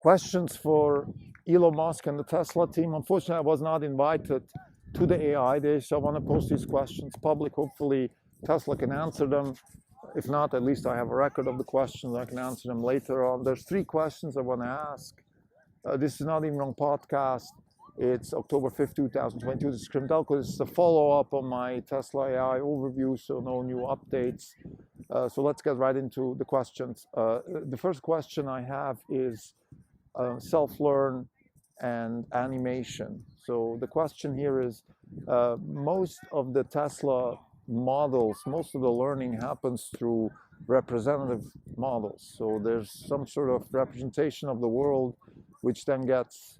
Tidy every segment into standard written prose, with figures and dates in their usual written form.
questions for Elon Musk and the Tesla team. Unfortunately, I was not invited to the AI Day, so I want to post these questions public. Hopefully, Tesla can answer them. If not, at least I have a record of the questions. I can answer them later on. There's 3 questions I want to ask. This is not even on podcast. It's October 5th, 2022. This is Krimdelko. This is a follow-up on my Tesla AI overview, so no new updates. So let's get right into the questions. The first question I have is self-learn and animation. So the question here is, most of the Tesla models, most of the learning happens through representative models. So there's some sort of representation of the world, which then gets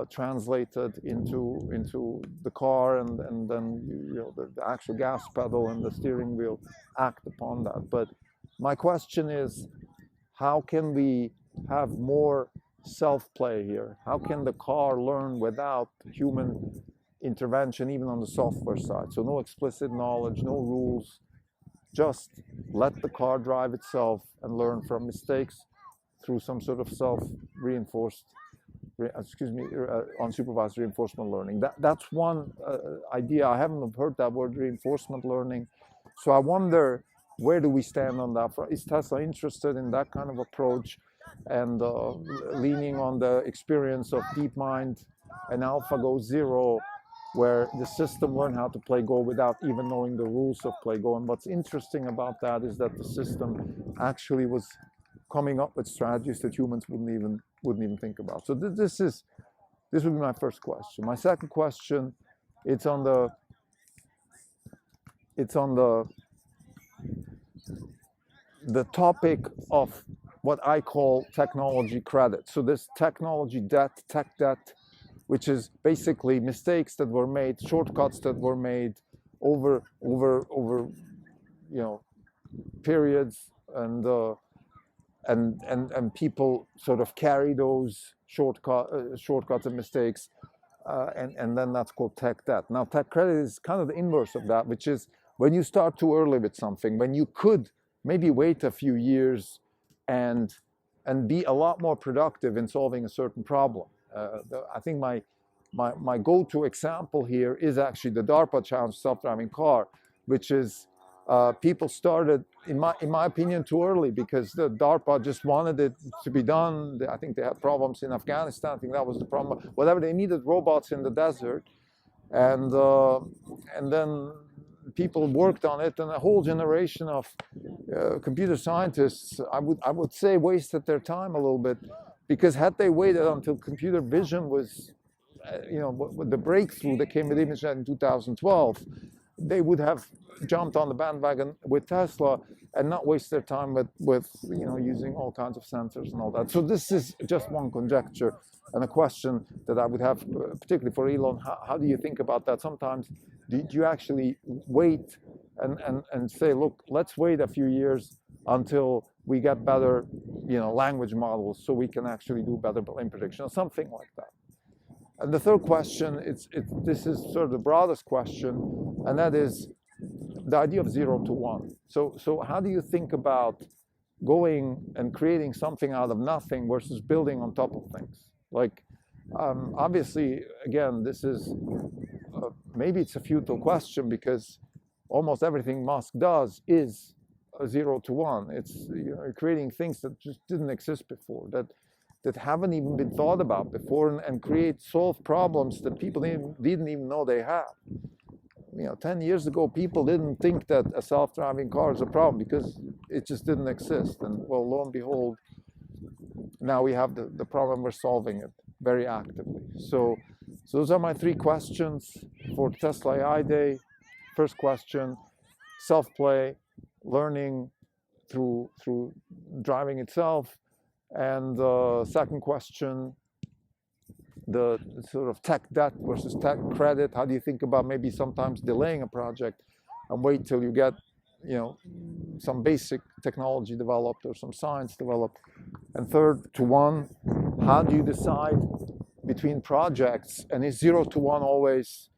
translated into the car, and then the actual gas pedal and the steering wheel act upon that. But my question is, how can we have more self-play here? How can the car learn without human intervention, even on the software side? So no explicit knowledge, no rules, just let the car drive itself and learn from mistakes through some sort of unsupervised reinforcement learning. That's one idea. I haven't heard that word, reinforcement learning. So I wonder, where do we stand on that? Is Tesla interested in that kind of approach, and leaning on the experience of DeepMind and AlphaGo Zero, where the system learned how to play Go without even knowing the rules of play Go? And what's interesting about that is that the system actually was coming up with strategies that humans wouldn't even think about. So this would be my first question. My second question, it's on the topic of what I call technology credit. So this technology debt, tech debt, which is basically mistakes that were made, shortcuts that were made over periods, and people sort of carry those shortcuts and mistakes, and then that's called tech debt. Now, tech credit is kind of the inverse of that, which is when you start too early with something, when you could maybe wait a few years and be a lot more productive in solving a certain problem. I think my go-to example here is actually the DARPA challenge self-driving car, which is people started, in my opinion, too early, because the DARPA just wanted it to be done. I think they had problems in Afghanistan. I think that was the problem. Whatever, they needed robots in the desert, and then people worked on it, and a whole generation of computer scientists, I would say, wasted their time a little bit, because had they waited until computer vision was, the breakthrough that came with ImageNet in 2012, they would have jumped on the bandwagon with Tesla and not waste their time with using all kinds of sensors and all that. So this is just one conjecture and a question that I would have, particularly for Elon. How do you think about that? Sometimes, did you actually wait and say, look, let's wait a few years until we get better, language models, so we can actually do better lane prediction, or something like that? And the third question, this is sort of the broadest question, and that is the idea of 0 to 1. So how do you think about going and creating something out of nothing versus building on top of things? Like, obviously, again, this is, maybe it's a futile question, because almost everything Musk does is a 0 to 1. It's creating things that just didn't exist before, that haven't even been thought about before, and solve problems that people didn't even know they had. 10 years ago, people didn't think that a self-driving car is a problem, because it just didn't exist. And well, lo and behold, now we have the problem, we're solving it very actively. So those are my 3 questions for Tesla AI Day. First question, self-play, learning through driving itself. And second question, the sort of tech debt versus tech credit. How do you think about maybe sometimes delaying a project and wait till you get, some basic technology developed or some science developed? And third, to 1, how do you decide between projects? And is 0 to 1 always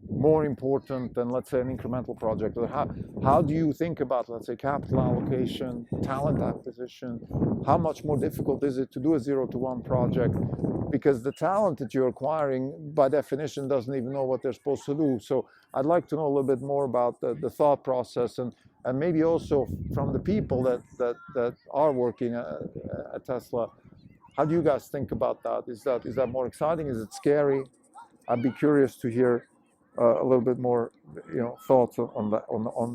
more important than, let's say, an incremental project? Or how do you think about, let's say, capital allocation, talent acquisition? How much more difficult is it to do a 0 to 1 project? Because the talent that you're acquiring, by definition, doesn't even know what they're supposed to do. So I'd like to know a little bit more about the thought process, and maybe also from the people that are working at Tesla. How do you guys think about that? Is that more exciting? Is it scary? I'd be curious to hear a little bit more, thoughts on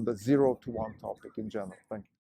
the 0 to 1 topic in general. Thank you.